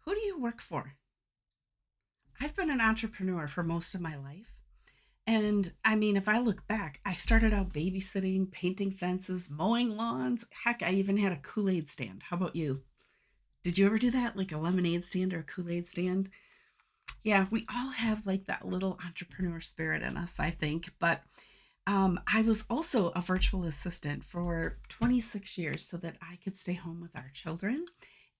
Who do you work for? I've been an entrepreneur for most of my life. And I mean, if I look back, I started out babysitting, painting fences, mowing lawns. Heck, I even had a Kool Aid stand. How about you? Did you ever do that? Like a lemonade stand or a Kool Aid stand? Yeah, we all have like that little entrepreneur spirit in us, I think. But I was also a virtual assistant for 26 years so that I could stay home with our children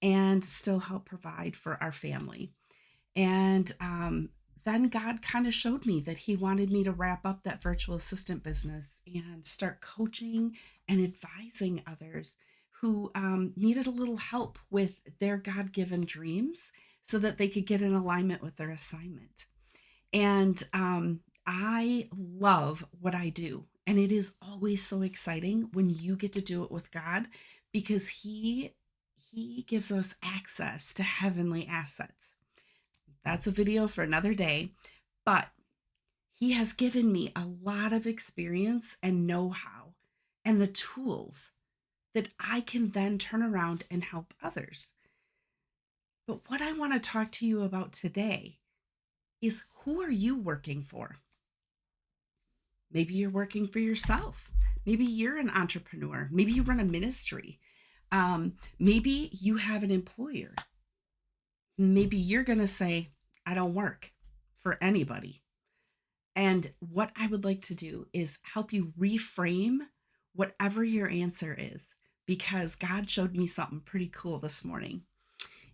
and still help provide for our family. And then God kind of showed me that He wanted me to wrap up that virtual assistant business and start coaching and advising others who needed a little help with their God given dreams so that they could get in alignment with their assignment. And I love what I do. And it is always so exciting when you get to do it with God because He gives us access to heavenly assets. That's a video for another day. But he has given me a lot of experience and know how and the tools that I can then turn around and help others. But what I want to talk to you about today is who are you working for? Maybe you're working for yourself. Maybe you're an entrepreneur. Maybe you run a ministry. Maybe you have an employer. Maybe you're going to say, I don't work for anybody. And what I would like to do is help you reframe whatever your answer is, because God showed me something pretty cool this morning.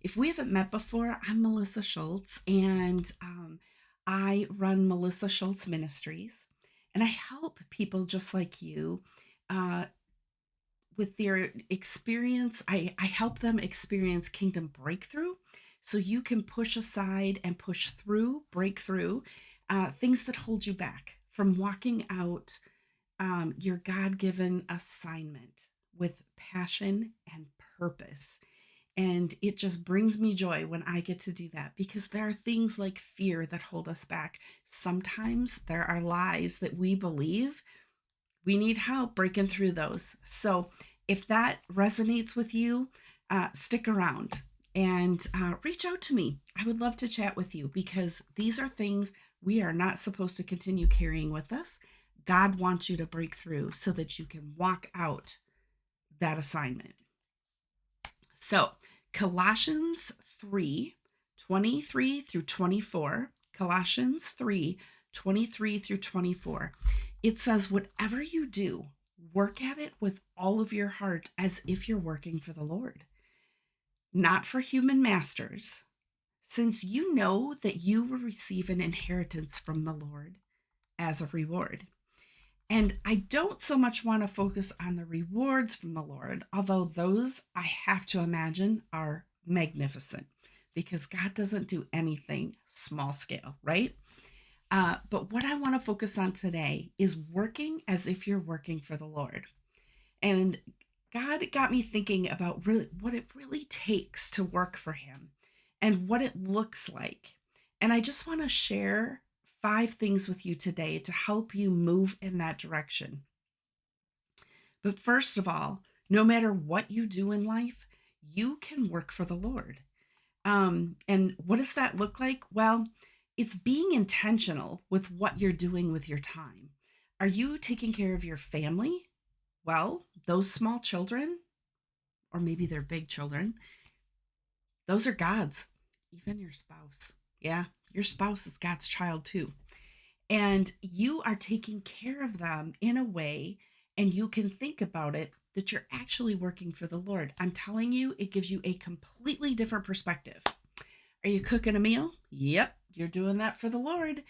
If we haven't met before, I'm Melissa Schultz, and I run Melissa Schultz Ministries, and I help people just like you uh, with their experience. I help them experience kingdom breakthrough so you can push aside and push through, break through things that hold you back from walking out your God given assignment with passion and purpose. And it just brings me joy when I get to do that because there are things like fear that hold us back. Sometimes there are lies that we believe. We need help breaking through those. So if that resonates with you, stick around and reach out to me. I would love to chat with you because these are things we are not supposed to continue carrying with us. God wants you to break through so that you can walk out that assignment. So, Colossians 3:23 through 24, Colossians 3:23 through 24, it says, whatever you do, work at it with all of your heart as if you're working for the Lord, not for human masters, since you know that you will receive an inheritance from the Lord as a reward. And I don't so much want to focus on the rewards from the Lord, although those I have to imagine are magnificent because God doesn't do anything small scale, right? But what I want to focus on today is working as if you're working for the Lord. And God got me thinking about really what it really takes to work for Him and what it looks like. And I just want to share 5 things with you today to help you move in that direction. But first of all, no matter what you do in life, you can work for the Lord. And what does that look like? Well, it's being intentional with what you're doing with your time. Are you taking care of your family? Well, those small children, or maybe they're big children, those are God's, even your spouse. Yeah, your spouse is God's child too. And you are taking care of them in a way, and you can think about it that you're actually working for the Lord. I'm telling you, it gives you a completely different perspective. Are you cooking a meal? Yep, you're doing that for the Lord.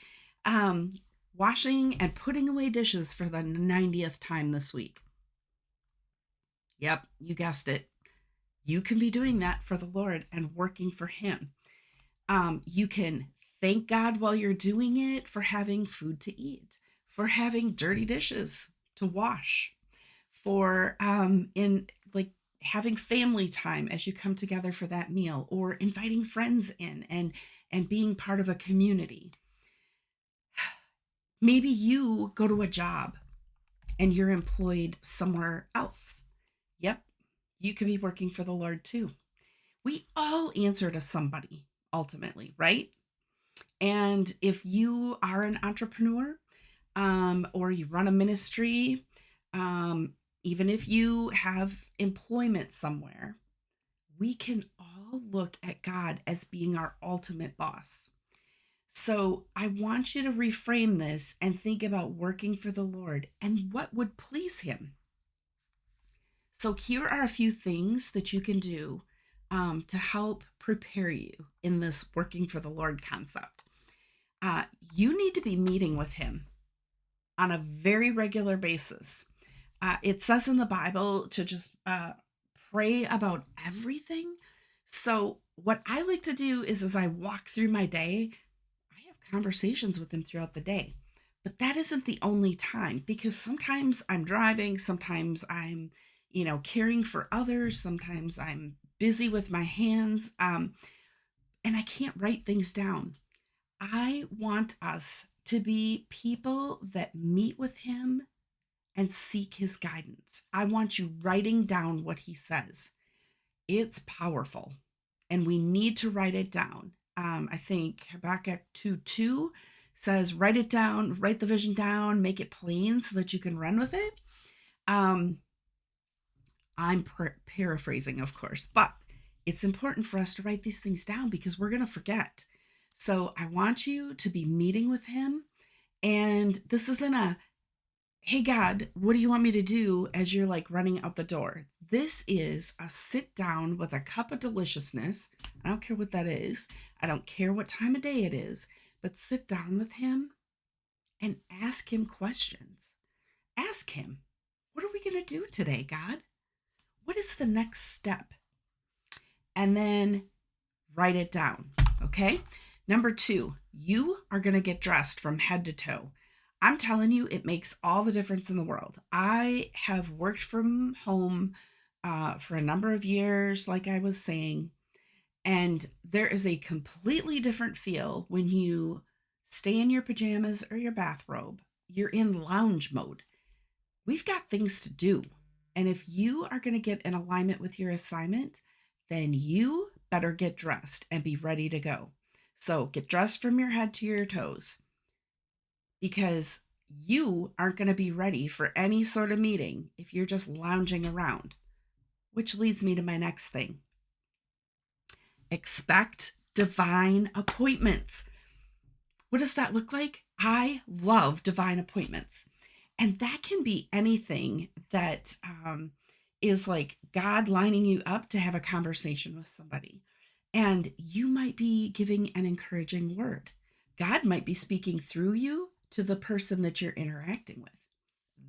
Um, Washing and putting away dishes for the 90th time this week. Yep, you guessed it. You can be doing that for the Lord and working for Him. You can thank God while you're doing it for having food to eat, for having dirty dishes to wash, for in like having family time as you come together for that meal, or inviting friends in and being part of a community. Maybe you go to a job and you're employed somewhere else. Yep, you could be working for the Lord too. We all answer to somebody ultimately, right? And if you are an entrepreneur, or you run a ministry, um, even if you have employment somewhere, we can all look at God as being our ultimate boss. So I want you to reframe this and think about working for the Lord and what would please Him. So here are a few things that you can do to help prepare you in this working for the Lord concept. You need to be meeting with Him on a very regular basis. It says in the Bible to just pray about everything. So, what I like to do is as I walk through my day, I have conversations with Him throughout the day. But that isn't the only time because sometimes I'm driving, sometimes I'm, caring for others, sometimes I'm busy with my hands, and I can't write things down. I want us to be people that meet with Him and seek His guidance. I want you writing down what He says. It's powerful, and we need to write it down. I think Habakkuk 2:2 says, write it down, write the vision down, make it plain so that you can run with it. Um, I'm paraphrasing, of course, but it's important for us to write these things down because we're going to forget. So I want you to be meeting with Him. And this isn't a, hey, God, what do you want me to do as you're like running out the door? This is a sit down with a cup of deliciousness. I don't care what that is. I don't care what time of day it is, but sit down with Him and ask Him questions. Ask Him, what are we going to do today, God? What is the next step? And then write it down. Okay. Number 2, you are going to get dressed from head to toe. I'm telling you, it makes all the difference in the world. I have worked from home for a number of years, like I was saying, and there is a completely different feel when you stay in your pajamas or your bathrobe. You're in lounge mode. We've got things to do. And if you are going to get in alignment with your assignment, then you better get dressed and be ready to go. So get dressed from your head to your toes because you aren't going to be ready for any sort of meeting if you're just lounging around. Which leads me to my next thing. Expect divine appointments. What does that look like? I love divine appointments. And that can be anything that is like God lining you up to have a conversation with somebody. And you might be giving an encouraging word. God might be speaking through you to the person that you're interacting with.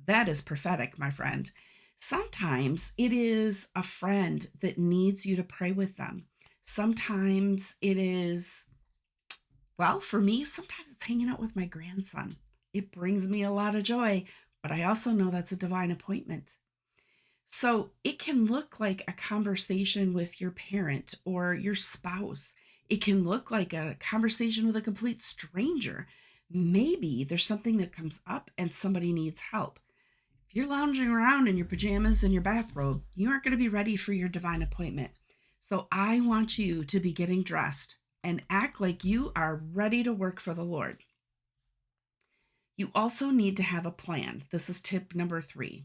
That is prophetic, my friend. Sometimes it is a friend that needs you to pray with them. Sometimes it is, well, for me, sometimes it's hanging out with my grandson. It brings me a lot of joy, but I also know that's a divine appointment. So it can look like a conversation with your parent or your spouse. It can look like a conversation with a complete stranger. Maybe there's something that comes up and somebody needs help. If you're lounging around in your pajamas and your bathrobe, you aren't going to be ready for your divine appointment. So I want you to be getting dressed and act like you are ready to work for the Lord. You also need to have a plan. This is tip number 3.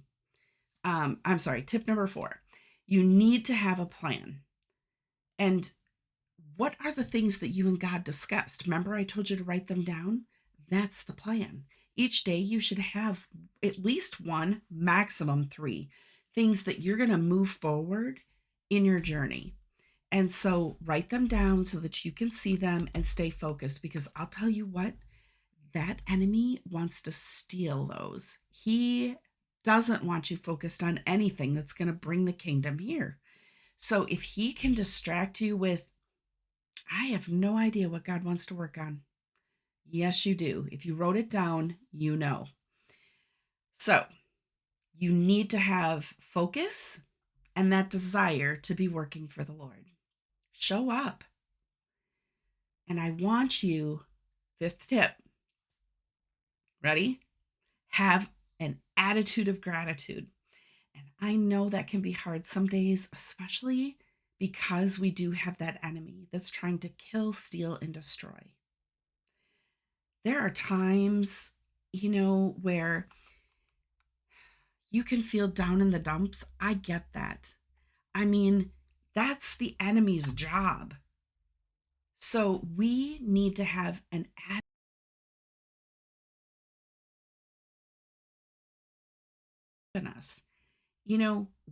Tip number 4. You need to have a plan. And what are the things that you and God discussed? Remember, I told you to write them down? That's the plan. Each day you should have at least 1, maximum 3 things that you're going to move forward in your journey. And so write them down so that you can see them and stay focused, because I'll tell you what, that enemy wants to steal those. He doesn't want you focused on anything that's going to bring the kingdom here. So if he can distract you with, I have no idea what God wants to work on. Yes, you do. If you wrote it down, you know. So you need to have focus and that desire to be working for the Lord. Show up. And I want you, 5th tip, ready? Have an attitude of gratitude. And I know that can be hard some days, especially because we do have that enemy that's trying to kill, steal, and destroy. There are times, where you can feel down in the dumps. I get that. I mean, that's the enemy's job. So we need to have an attitude in us,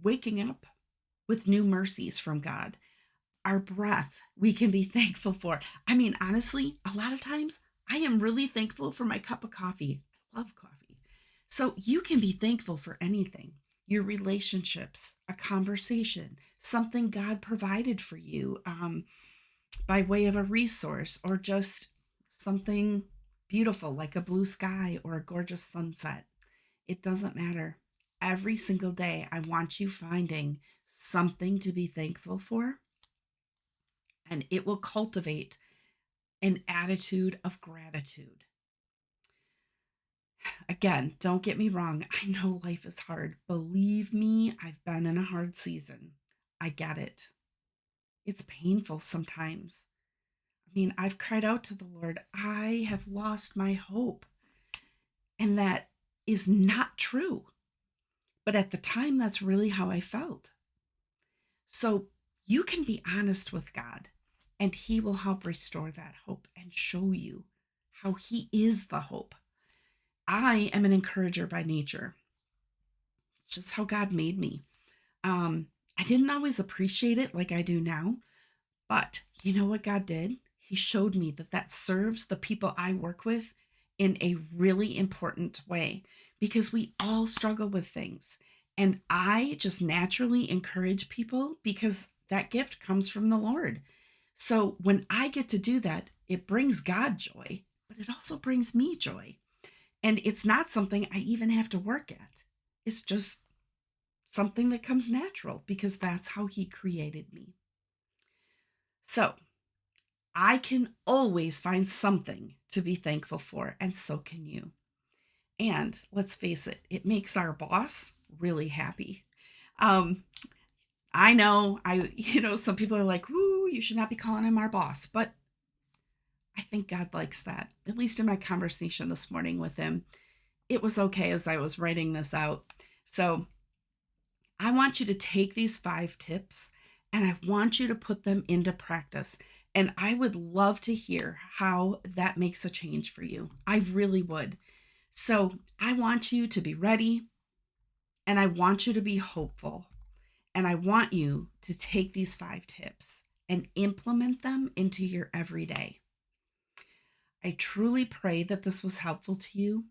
waking up with new mercies from God. Our breath, we can be thankful for. I mean, honestly, a lot of times I am really thankful for my cup of coffee. I love coffee. So you can be thankful for anything, your relationships, a conversation, something God provided for you, by way of a resource, or just something beautiful like a blue sky or a gorgeous sunset. It doesn't matter. Every single day, I want you finding something to be thankful for, and it will cultivate an attitude of gratitude. Again, don't get me wrong. I know life is hard. Believe me, I've been in a hard season. I get it. It's painful sometimes. I mean, I've cried out to the Lord. I have lost my hope. And that is not true. But at the time, that's really how I felt. So you can be honest with God, and He will help restore that hope and show you how He is the hope. I am an encourager by nature. It's just how God made me. I didn't always appreciate it like I do now, but you know what God did? He showed me that that serves the people I work with in a really important way, because we all struggle with things. And I just naturally encourage people because that gift comes from the Lord. So when I get to do that, it brings God joy, but it also brings me joy. And it's not something I even have to work at. It's just something that comes natural because that's how He created me. So I can always find something to be thankful for, and so can you. And let's face it, it makes our boss really happy. Um, I know, some people are like, "Woo, you should not be calling him our boss," but I think God likes that. At least in my conversation this morning with him, it was okay as I was writing this out. So I want you to take these 5 tips and I want you to put them into practice. And I would love to hear how that makes a change for you. I really would. So I want you to be ready, and I want you to be hopeful. And I want you to take these 5 tips and implement them into your everyday. I truly pray that this was helpful to you.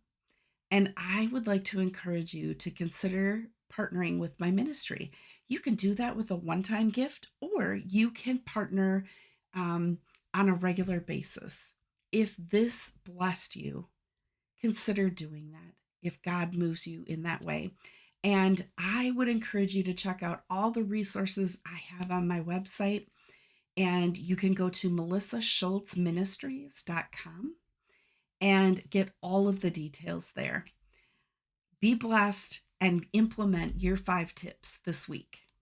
And I would like to encourage you to consider partnering with my ministry. You can do that with a one-time gift, or you can partner um, on a regular basis. If this blessed you, consider doing that if God moves you in that way. And I would encourage you to check out all the resources I have on my website. And you can go to melissaschultzministries.com and get all of the details there. Be blessed and implement your 5 tips this week.